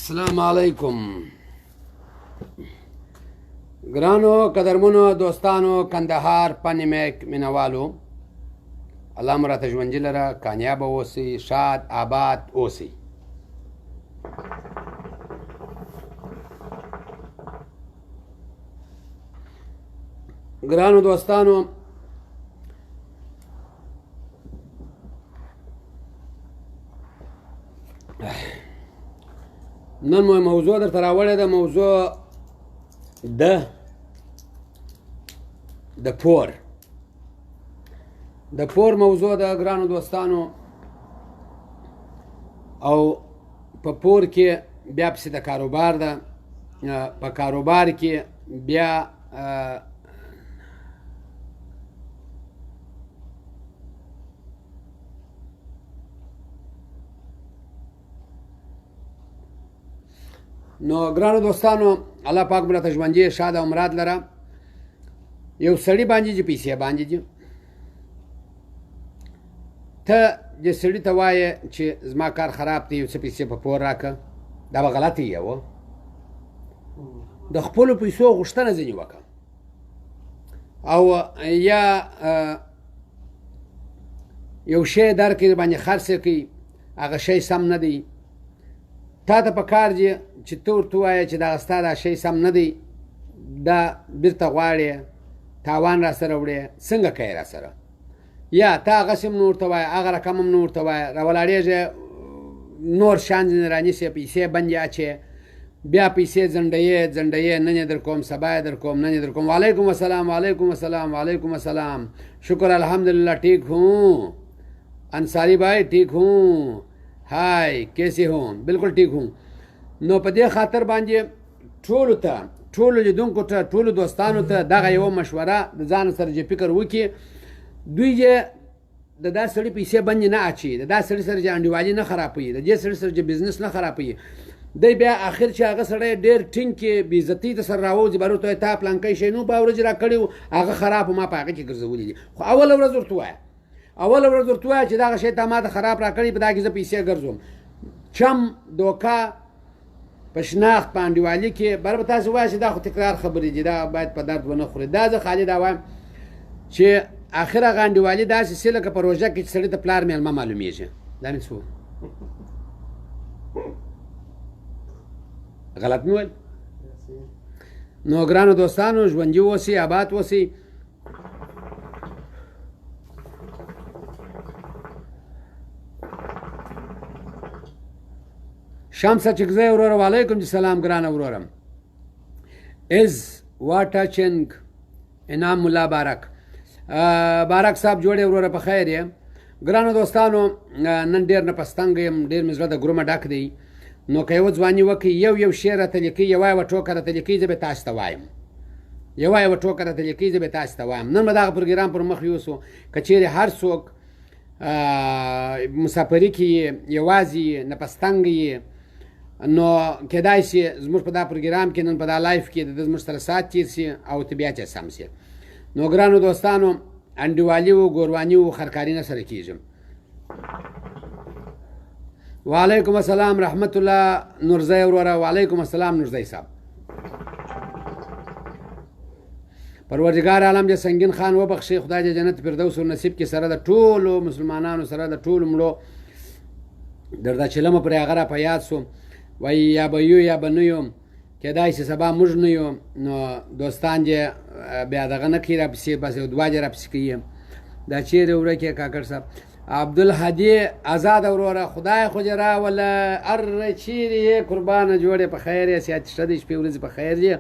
السلام علیکم ګرانو قدرمنو دوستانو کندهار پنیمیک مینوالو الله مو راته ژوندي لره کامیابه اوسئ شاد آباد اوسئ ګرانو دوستانو نن مو موضوع درته راوړې ده موضوع د پور موضوع ده ګرانو دوستانو او په پور کې بیا پسې د کاروبار ده په کاروبار کې بیا نو ګرانو دوستانو الله پاک مو راته ژوندي شاد او مراد لره یو سړي باندې چې پیسې باندې دي ته دې سړي ته وایې چې زما کار خراب دی یو څه پیسې په پور راکړه دا به غلط یې و د خپلو پیسو غوښتنه ځینې وکړه او یا یو شی درکړي باندې خرڅ کړي هغه شی سم نه دی تا ته په کار دی چې ته ورته ووایې چې دغه ستا دا شی سم نه دی دا بیرته غواړې تاوان را سره وړې څنګه کوې را سره یا ته هغسې هم نه ورته وایې هغه رقم هم نه ورته وایې راولاړېږې نور شیان ځینې رانیسې پیسې بندې اچې بیا پیسې ځنډوې نن یې در کوم سبا یې در کوم نن یې در کوم وعلیکم السلام وعلیکم السلام وعلیکم السلام شکر الحمدللہ ٹھیک ہوں انصاری بھائی ٹھیک ہوں ہائے کیسے ہوں بالکل ٹھیک ہوں نو په دې خاطر باندې ټولو لیدونکو ته ټولو دوستانو ته دغه یوه مشوره د ځان سره چې فکر وکړي دوی چې د دا سړي پیسې بندې نه اچي د دا سړي سره چې انډیوالي نه خرابوي د دې سړي سره چې بزنس نه خرابوي دی بیا آخر چې هغه سړی ډېر ټینګ کې بېعزتۍ ته سره راوځي بهر ورته وایي تا پلانکی شی نو په ورځ را کړی و هغه خراب و ما په هغه کې ګرځولي دي خو اوله ورځ ورته ووایه چې دغه شی تا ما ته خراب را کړي په دا کې زه پیسې ګرځوم چم دوکه په شناخت په انډیوالي کې بر به تاسو وایئ چې دا خو تکرار خبرې دي دا باید په درد ونه خوري دا زه خالي دا وایم چې آخر هغه انډیوالي داسې سي لکه په روژه کې چې سړي ته پلار میلمه معلومیږي دا مې څه غلط مې ویل نو ګرانو دوستانو ژوندي اوسئ آباد اوسئ شمسه چکزی وروره وعلیکم السلام ګرانه وروره از واټاچنګ انعام ملا بارک صاحب جوړې وروره په خیر یې ګرانو دوستانو نن ډېر نه پستنګ یم ډېر مې زړه د ګرومه ډک دی نو که یوه ځواني وکړي یو شعر راته لیکي یوه یوه ټوکه راته لیکي زه به تاسو ته وایم یوه ټوکه راته لیکي زه به تاسو ته وایم نن به دغه پروګرام پر مخ یوسو که چیرې هر څوک مسافري کې یې یوازې یې نه پستنګ یې نو کیدای شي زموږ په دا پروګرام کې نن په دا لایف کې د زموږ سره ساعت تیر شي او طبیعت یې سم شي نو ګرانو دوستانو انډیوالي و ګورواني و خرکاري نه سره کېږم وعلیکم السلام رحمت الله نورزی وروره وعلیکم السلام نورزی صاحب پروردګار عالم دې سنگین خان وبخښي خدای دې جنت فردوس نصیب کې سره د ټولو مسلمانانو سره د ټولو مړو دردا چلمه پر هغه را په یاد سو وای یا به یو یا به نه یو کیدای شي سبا موږ نه یو نو دوستان چې بیا دغه نه کښې راپسې بس یو دوه جې راپسې کوي دا چیرې ورکې کاکړ صاحب عبدالهادي آزاد وروره خدای خو دې راوله اره چیرې یې قربانه جوړې په خیر یې سیات ښه دی شپې ورځې په خیر یې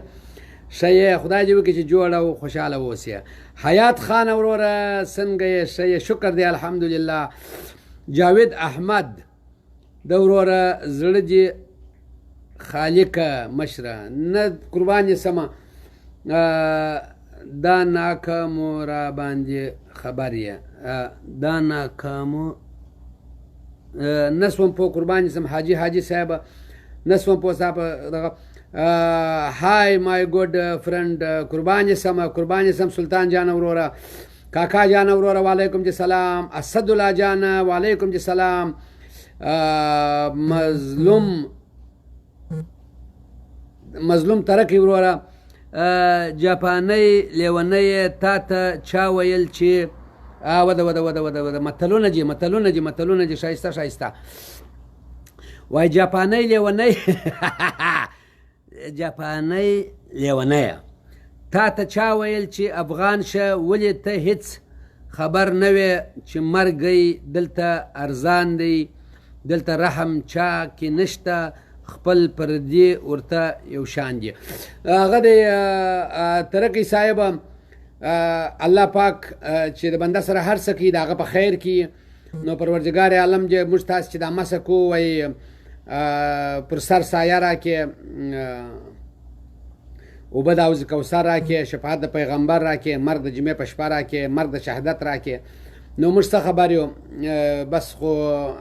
ښه یې خدای دې وکړي چې جوړه او خوشحاله اوسې حیات خان وروره څنګه یې ښه یې شکر دی الحمدلله جاوید احمد د وروره زړه دې خالقه مشره نه قربان یې سمه دا ناکامو را باندې خبر یې دا ناکامو نه سوم پوه قربان یې سم حاجي صاحب نه سوم پوه صاحب دغه های مای ګوډ فرند قربان یې سم سلطان جان وروره کاکا جان وروره وعلیکم السلام اسدالله جان وعلیکم السلام مظلوم مظلوم ترکي وروره جاپانۍ لیونۍ تا ته چا ویل چې وده متلونه دي ښایسته وای جاپانۍ لیونۍ جاپانۍ لیونیه تا ته چا ویل چې افغان شه ولې ته هیڅ خبر نه وې چې مرګی دلته ارزان دی دلته رحم چا کې نشته خپل پردي ورته یو شان دي هغه د ترقي صاحب الله پاک چې د بنده سره هر څه کوي د هغه په خیر کوي نو پروردګار عالم چې موږ تاسو چې دا مسه کو وایي پر سر سایه راکړي اوبه د حوض کوثر راکړي شفاعت د پیغمبر راکړي مرګ د جمعې په شپه راکړي مرګ د شهادت راکړي نو موږ څه خبر یو بس خو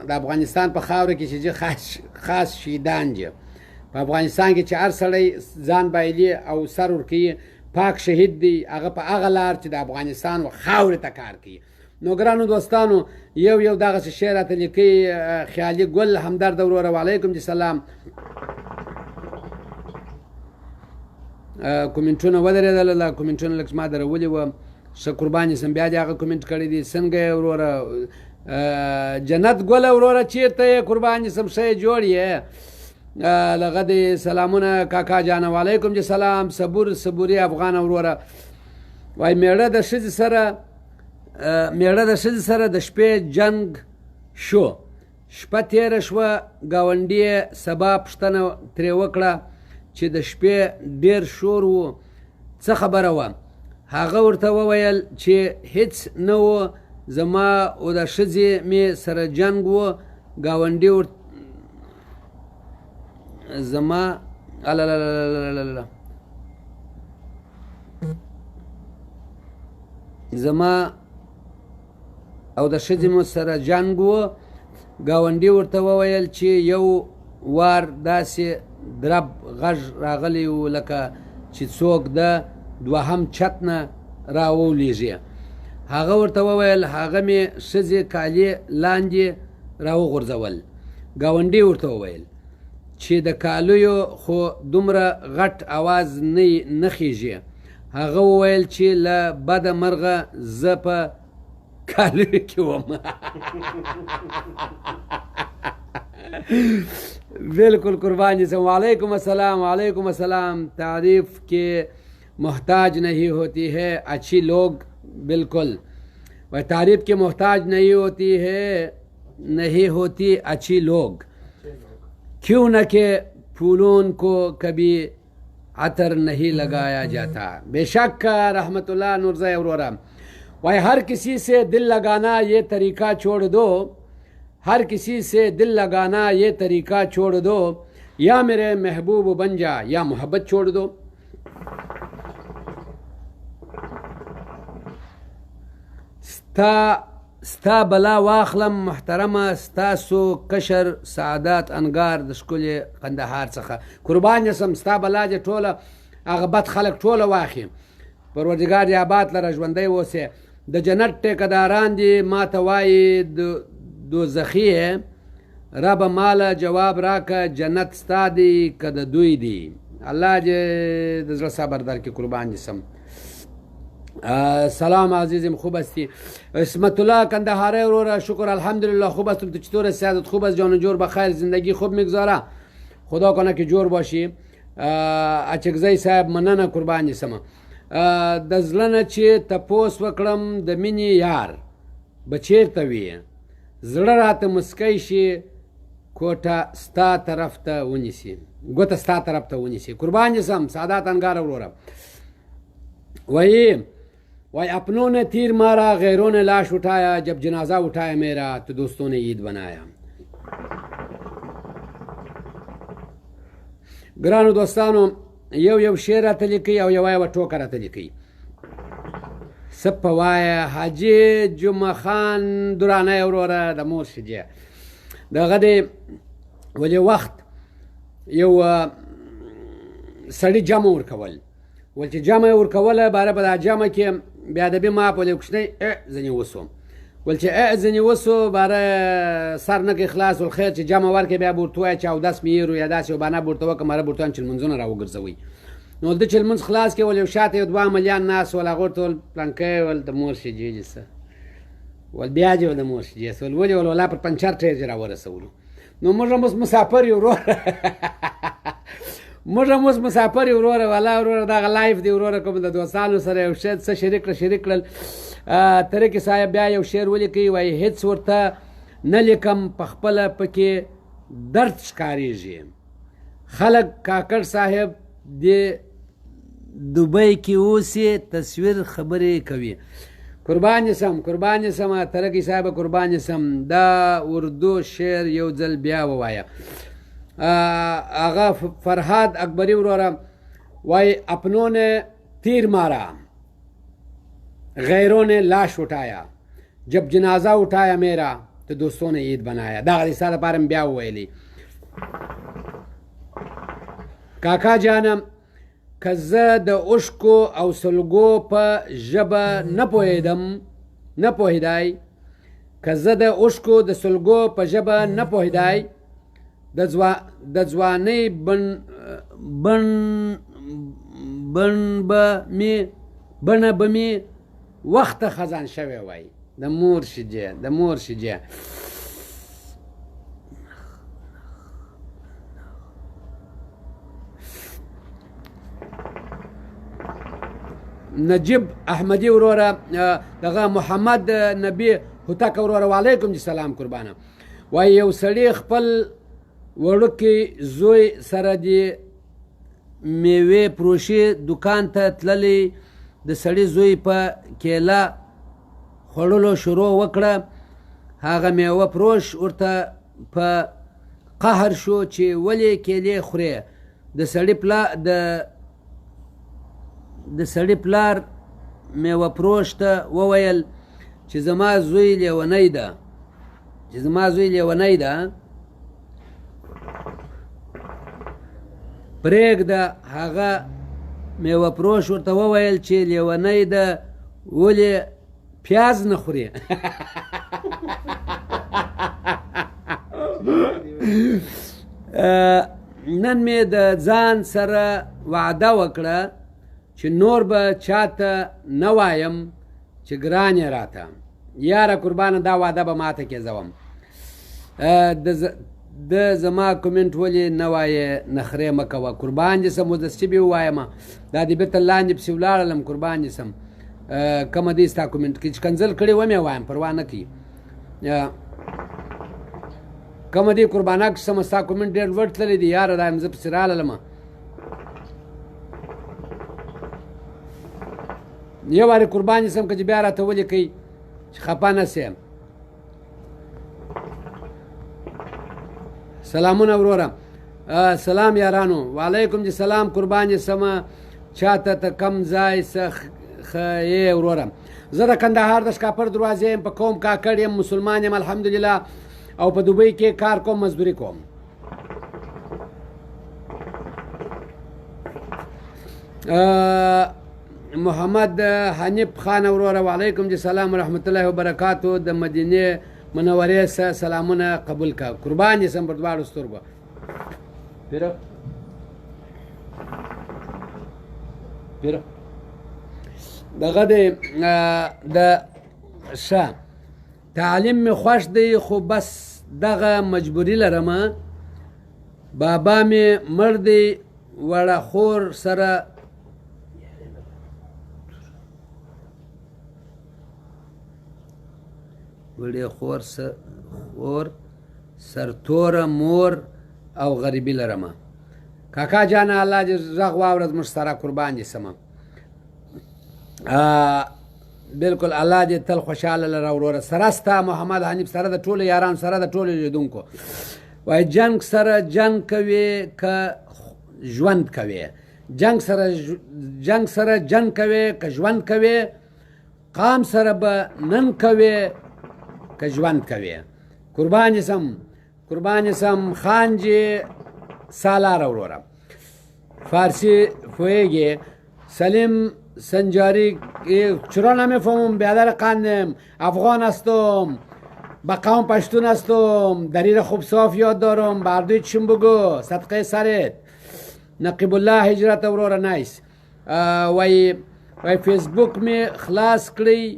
د افغانستان په خاوره کې چې خاص شهیدان دي په افغانستان کې چې هر سړی ځان بایلي او سر ورکوي پاک شهید دی هغه په هغه لار چې د افغانستان و خاورې ته کار کوي نو ګرانو دوستانو یو دغسې شی راته لیکي خیالي ګل همدرد وروره وعلیکم سلام کومنټونه ودرېدل کومنټونه لږ ما درولي وه ښه قربان یې سم بیا دې هغه کومنټ کړی دی څنګه یې وروره جنت ګله وروره چېرته یې قربان یې سم ښه یې جوړ یې لغه دې سلامونه کاکا جانه وعلیکم سلام صبوري افغان وروره وایي میړه د ښځې سره د شپې جنګ شو شپه تېره شوه ګاونډي یې سبا پوښتنه ترې وکړه چې د شپې ډېر شور و څه خبره وه هغه ورته وویل چې هیڅ نه و زما او د ښځې مې سره جنګ و ګاونډي زما زما او د ښځې مې سره جنګ و ګاونډي ورته وویل چې یو وار داسې درب غږ راغلی و لکه چې څوک د دوهم چت نه راولېږي هغه ورته وویل هغه مې ښځې کالي لاندې راوغورځول ګاونډي ورته وویل چې د کالیو خو دومره غټ اواز نه خیږي هغه وویل چې له بده مرغه زه په کالیو کې وم بالکل قربانی سے وعلیکم السلام تعریف کے محتاج نہیں ہوتی ہے اچھی لوگ بالکل وہ تعریف کے محتاج نہیں ہوتی اچھی لوگ کیوں نہ کہ پھولوں کو کبھی عطر نہیں لگایا جاتا بے شک رحمت اللہ نورزہ اورورا وہ ہر کسی سے دل لگانا یہ طریقہ چھوڑ دو ہر کسی سے دل لگانا یہ طریقہ چھوڑ دو یا میرے محبوب بن جا یا محبت چھوڑ دو ستا بلا واخلم محترمه ستاسو کشر سعادت انگار د ښکلي قندهار څخه قربان یسم ستا بلا دې ټوله هغه بد خلک ټوله واخلي پروردګار دې آباد لره ژوندی اوسې د جنت ټیکهداران دي ما ته وایي دوزخی رب ماله جواب راکه جنت ستا دی که د دوی دی الله دې د زړه صبر درکړي قربان دې سم سلام عزیزم خوب هستی اسمت الله کندهاری وروره شکر الحمدلله خوب هستم تو چطور سعادت خوب است جان و جور بخیر زندگی خوب میگذاره خدا کنه که جور باشی اچکزی صاحب مننه قربان دې سم د زړه نه چې تپوس وکړم د مینې یار به چیرته وي زړه راته مسکی شي کوټه ستا طرف ته ونیسي ګوته ستا طرف ته ونیسي قربان دې سم سعادت انگار وروره वही अपनों ने तीर मारा गैरों ने लाश उठाया जब जनाजा उठाया मेरा तो दोस्तों ने ईद बनाया ګرانو دوستانو یو شعر راته لیکي او یوه ټوکه راته لیکي څه په وایه حاجي جمعه خان درانی وروره د مور شجاع دغه دی ولې وخت یو سړي جمع ورکول ول چې جمع یې ورکوله باره په دا جمع کې بیا ادبي ما په یو کوچنی ځینې وسوم ول چې ځینې وسو باره سر نه کې خلاص الخیر چې جمع ورکړې بیا به ورته ووایه چې اودس مې هېر یا داسې یو بهانه به ورته وکړم هغه به ورته وایم چې لمونځونه را وګرځوئ نو ده چې لمونځ خلاص کړې ول یو شاته یو دوه عملیان ناست ول هغه ورته ول پلنکی ول د مور شیجې څه ول بیا دې ول د مور شیجې څه ول ولې ول ولا پر پنچر ټیر دې را ورسولو نو موږ هم اوس مسافر یو وروره موږ هم اوس مسافر یو وروره والا وروره دغه لایف دی وروره کوم د دوستانو سره یو څه شریک کړل ترکي صاحب بیا یو شعر ولیکئ وایي هېڅ ورته نه لیکم په خپله پکې درد ښکارېږي خلک کاکړ صاحب د دوبۍ کې اوسې تصویر خبرې کوي قربان سم ترکي صاحب قربان سم دا اردو شعر یو ځل بیا ووایه هغه فرهاد اکبری وروره وایي اپنوں نے تیر مارا غیروں نے لاش اٹھایا جب جنازہ اٹھایا میرا تو دوستوں نے عید بنایا دا غدي ساده پاره بیا وویلی کاکا جانم که زه د اوښکو او سلګو په ژبه نه پوهېدای که زه د اوښکو د سلګو په ژبه نه پوهېدای د ځوانۍ بڼه به مې وخته خزان شوی وای د مور شجې نجیب احمدی وروره دغه محمد نبی هوتک وروره وعلیکم سلام قربانه وای یو سړی خپل وړوکی زوی سره د میوې پروشي دکان ته تللی د سړي زوی په کیله خوړلو شروع وکړه هغه میوه فروش ورته په قهر شو چې ولې کیلې خورې د سړي پلار میوه فروش ته وویل چې زما زوی لیونی ده پرېږده هغه میوه فروش ورته وویل چې لیونی ده ولې پیاز نه خوري نن مې د ځان سره وعده وکړه چې نور به چاته نه وایم چې ګران یې راته یاره قربانه دا وعده به ماته کېځوم د زما کومنټ ولې نه وایې نخرې مه کوه قربان دې سم اوس داسې به ووایم دا دې بېرته لاندې پسې ولاړلم قربان دې سم کومه دی ستا کومنټ کې چې کنزل کړې ومې وایم پروا نه کوي کومه دی قربانه سمه ستا کومنټ ډېر لوړ تللی دی یاره دا یم زه پسې راللم یو وارې قربان دې سم که چې بیا راته ولیکئ چې خفه نه سیم سلامونه وروره سلام یارانو وعلیکم سلام قربان دې سمه چاته ته کم ځای څه ښه وروره زه د کندهار د شکاپر دروازې یم په قوم کاکړ یم مسلمان یم الحمدلله او په دوبۍ کې کار کوم مزدوري کوم محمد حنیف خان وروره وعلیکم سلام ورحمت الله وبرکاتو د مدینې منورې څخه سلامونه قبول که قربان دې سم پر دواړو سترګو پیره دغه دی د ښه تعلیم مې خوښ دی خو بس دغه مجبوري لرمه بابا مې مړ دی وړه خور سره وړې خور سرتوره مور او غریبي لرمه کاکا جانه الله دې غږ واوره زموږ سره قربان دې سمه بلکل الله دې تل خوشحاله لره وروره سره ستا محمد حنیف سره د ټولو یارانو سره د ټولو لیدونکو وایي جنګ سره جنګ کوې که ژوند کوې جنګ سره جنګ کوې که ژوند کوې قام سره به نن کوې که ژوند کوې قربان دې سم خانجې سالاره وروره فارسي پوهېږې سلیم سنجاری چرا نمیفهمم بیادر قندم، افغان هستم، با قوم پشتون هستم، دلیل خوب صاف یاد دارم، بردوی چشم بگو صدقه سرت. نقیب الله هجرت اورور نایس. وای فیسبوک می خلاص کړی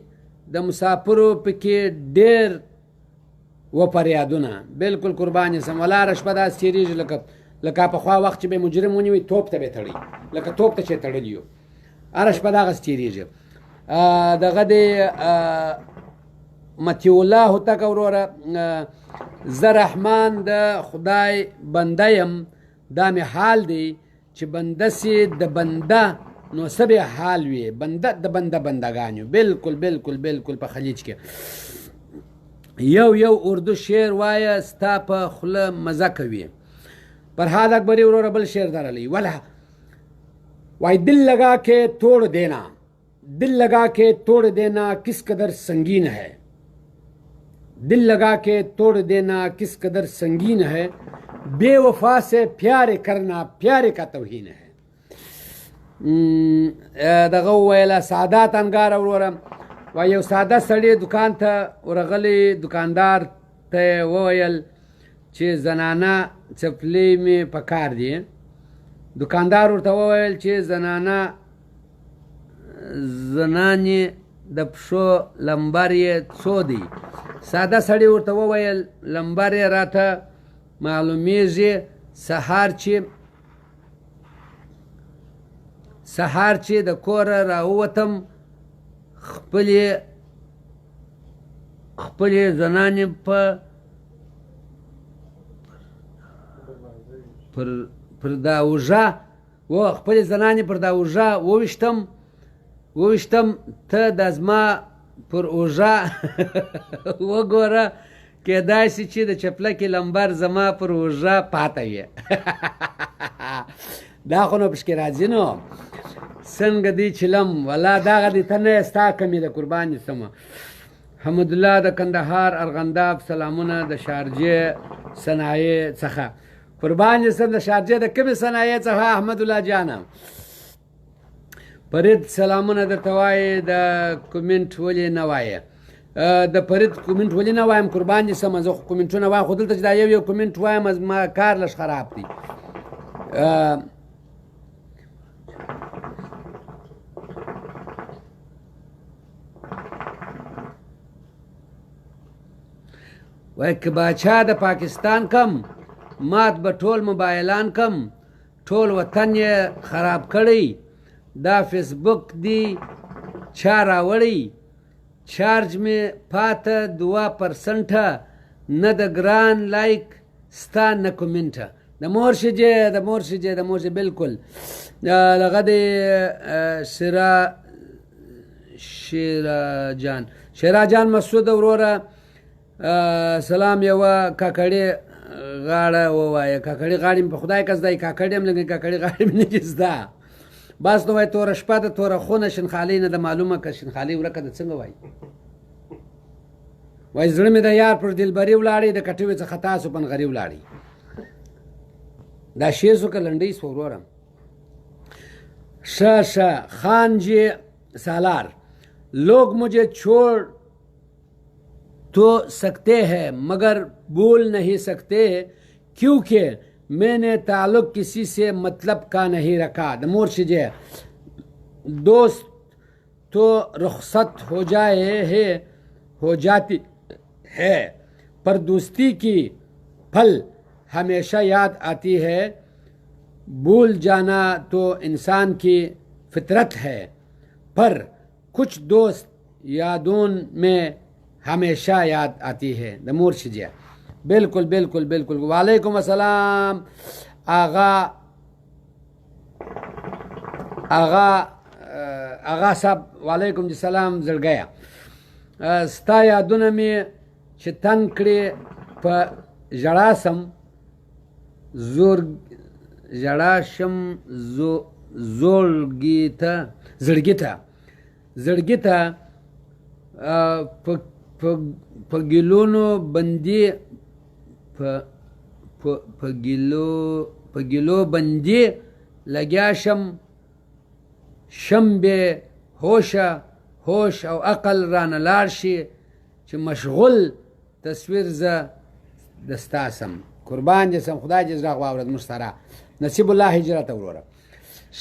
د مسافرو پکې ډیر و پریادونه. بالکل قربان سم ولا رشپه داس تیریږي لکه پخوا وخت چې به مجرم ونیوي توپ ته به تړي، لکه توپ ته چې تړلی یو هره شپه دغسې تیریږي. دغه دی مطیع الله هوتک وروره، زه رحمان د خدای بنده یم، دا مې حال دی چې بنده سي د بنده نو څه به حال وي، بنده د بنده بندګان یو. بالکل بالکل بالکل په خلیج کې یو اردو شعر وایه ستا په خوله مزه کوي. فرهاد اکبری وروره بل شعر درلی ولا وای دل لگا کے توڑ دینا، دل لگا کے توڑ دینا کس قدر سنگین ہے، دل لگا کے توڑ دینا کس قدر سنگین ہے، بے وفا سے پیار کرنا پیار کا توہین ہے. دغه ویله سعادت انګار وروره وای یو ساده سړی دکان ته ورغلی، دکاندار ته وویل چې زنانه چپلې مې په کار دي. دکاندار ورته وویل چې زنانې د پښو لمبر یې څو دی. ساده سړی ورته وویل لمبر یې راته معلومیږي، سهار چې د کوره راووتم خپلې زنانې پر دا اوږه خپلې زنانې پر دا اوږه وویشتم، ته د زما پر اوږه وګوره، کیدای شي چې د چپلکې لمبر زما پر اوږه پاته وي. دا خو نو پشکې راځي نو څنګه دی چلم ولا دغه دی ته نه ستا کمې ده قربان سمه. حمدالله د کندهار ارغنداب سلامونه د شارجې صنایع څخه. قربان سم د شارجې د کومې صنایع څخه احمدالله جانه. فرید سلامونه درته وایي د کومنټ ولې نه وایې؟ د فرید کومنټ ولې نه وایم قربان سمه، زه خو کومنټونه وایم، خو دلته چې دا یو کومنټ وایم زما کار لږ خراب دی. وای که باچا د پاکستان کم مات به ټول موبایلان کم، ټول وطن یې خراب کړی، دا فیسبوک دی چا راوړی، چارج مې پاته 2% نه د ګران لایک ستا نه کومنټه. د مورشجې بالکل دغه د شیراجان مسعود وروره سلام. یوه کاکړي غاړه ووایه، کاکړي غاړې مې په خدای که زده، کاکړي هم لږ کاکړي غاړې مې نه زده. بس نو وایي توره شپه ده توره خونه شنخالۍ نه ده معلومه که شنخالۍ ورکه ده څنګه وایي. وایي زړه مې د یار پر دلبري ولاړې، د کټوې څخه تاسو پنغري ولاړې. دا شعر سو که لنډۍ سو وروره. ښه خان جی سالار لوگ مجھے چھوڑ تو سکتے ہیں مگر بھول نہیں سکتے کیونکہ میں نے تعلق کسی سے مطلب کا نہیں رکھا. د مورشجے دوست تو رخصت ہو جاتی ہے پر دوستی کی پھل ہمیشہ یاد آتی ہے، بھول جانا تو انسان کی فطرت ہے پر کچھ دوست یادوں میں ہمیشہ یاد آتی ہے. د مورشجے بالکل بالکل بالکل. وعلیکم السلام آغا صاحب، وعلیکم السلام. زړګیا ستا یادونه مې چې تنګ کړې په ژړا سم زړګي ته په ګیلونو بندي په ګیلو بندي لګیا شم بې هوش او عقل رانه لاړ شي چې مشغول تصویر زه د ستا سم قربان دې سم خدای دې زړه واورد موږ سره نصیب الله هجرت وروره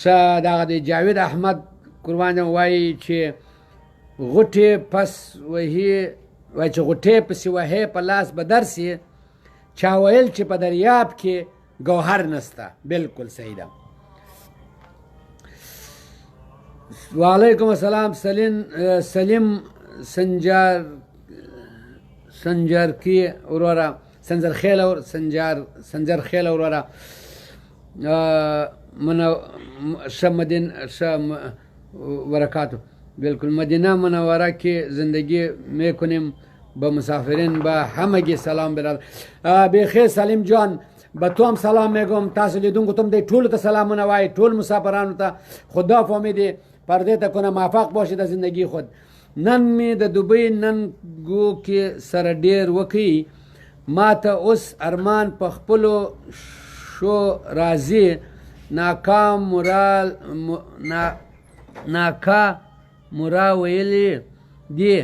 ښه دغه د جاوید احمد قربان دې وایي چې غوټې پس وهي وایي چې غوټې پسې وهې په لاس به درسي چا ویل چې په دریاب کې ګوهر نسته بالکل صحیح ده وعلیکم السلام سلیم سنجرکی وروره سنجر خیل وروره ورکاتو بالکل مدینه منوره کې زندگی میکنیم با مسافرین با همگی سلام برادر بخیر سلیم جان به تو هم سلام میگم تاسو لیدونکو تم دی ټولو ته سلامونه وایي ټول مسافرانو ته خدا فامیدې پردې ته کنه موفق باشي د زندگی خود نن می د دوبۍ نن ګو کې سره ډیر وکړي ما ته اوس ارمان په خپلو شو راځي ناکا مرا ویلی دی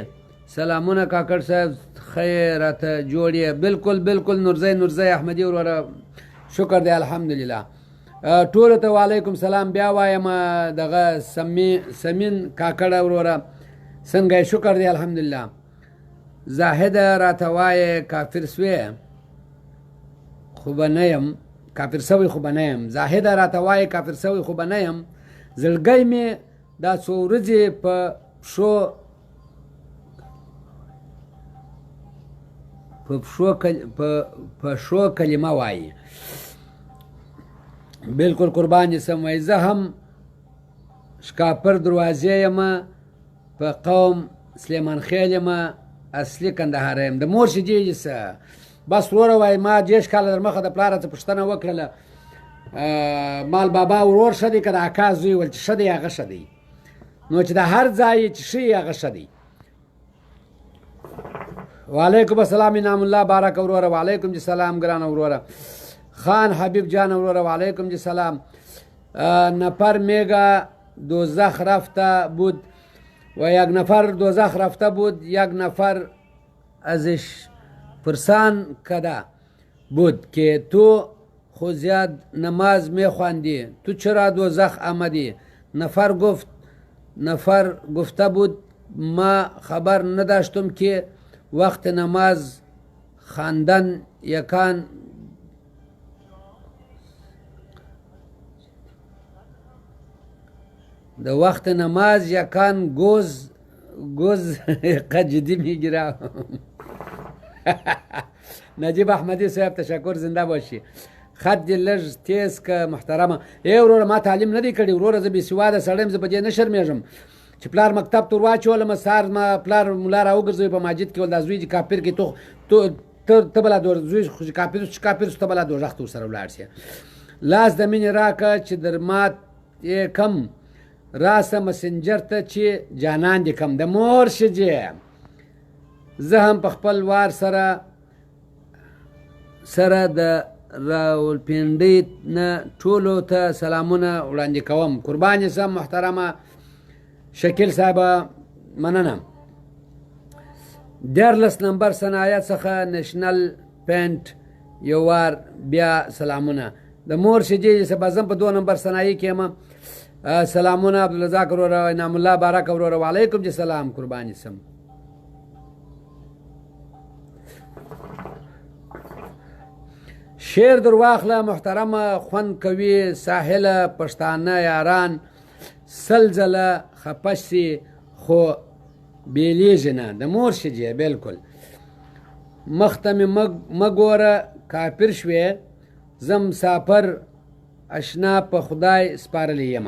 سلامونه کاکړ صاحب خیراته جوړیه بالکل نورزی احمدی وروره شکر دی الحمدلله ټولو ته وعلیکم سلام بیا وایم دغه سمین کاکړ وروره څنګه شکر دی الحمدلله زاهد راته وایه کافر سوی خو به نه یم کافر سوی خو به نه یم زاهد راته وایه کافر سوی خو به نه یم زړګی مې دا څو ورځې په شو کلمه وایي بالکل قربان جسم وایي زه هم شکاپر دروازې یم په قوم سلیمان خیل یم اصلي کندهار یم د مور شجې څه بس وروره وایي ما دېرش کاله در مخه د پلاره څه پوښتنه وکړله مال بابا ورور ښه دی که د اکا زوی ول چې ښه دی هغه ښه دی نو چې د هر ځای چې ښه یي هغه ښه دی وعلیکم السلام انعام الله بارک وروره وعلیکم جی سلام ګرانه وروره خان حبیب جان وروره وعلیکم جی سلام نفر میگه دوزخ رفته بود و یک نفر دوزخ رفته بود یک نفر ازش پرسان کده بود که تو خود زیاد نماز میخواندی تو چرا دوزخ آمدی نفر گفته بود ما خبر نداشتم که وقت نماز خواندن یکان د وقت نماز یکان گوز قد جدی میگیره نجیب احمدی صاحب تشکر زنده باشی خط دې لږ تیز که محترمه ای وروره ما تعلیم نه دی کړی وروره زه بېسواده سړی یم زه په دې نه شرمېږم چې پلار مکتب ته ور واچولم سهار ما پلار ملا راوګرځوي په مسجد کې ول دا زوی چې کافر کې ته بلا زوی خو چې کافر شو ته بلا دوزخ ته ورسره ولاړ سې لاس د مینې راکړه چې در مات یې کم راسه مسنجر ته چې جانان دې کم د مور شجې زه هم په خپل وار سره د راولپنډۍ نه ټولو ته سلامونه وړاندې کوم قربان یې سم محترمه شکیل صاحبه مننه 14 نمبر صنایع څخه نشنل پینټ یو وار بیا سلامونه د مور شجې څخه بازم په 2 نمبر صنایع کې یم سلامونه عبدالرزاق وروره انعام الله بارک وروره وعلیکم جی سلام قربان سم شعر در واخله محترمه خوند کوي ساحله پښتانه یاران سلزله خپشي خو بیلیږي نه د مور شجې بالکل مخته مې مګوره کافر شوې زه مسافر اشنا په خدای سپارلی یم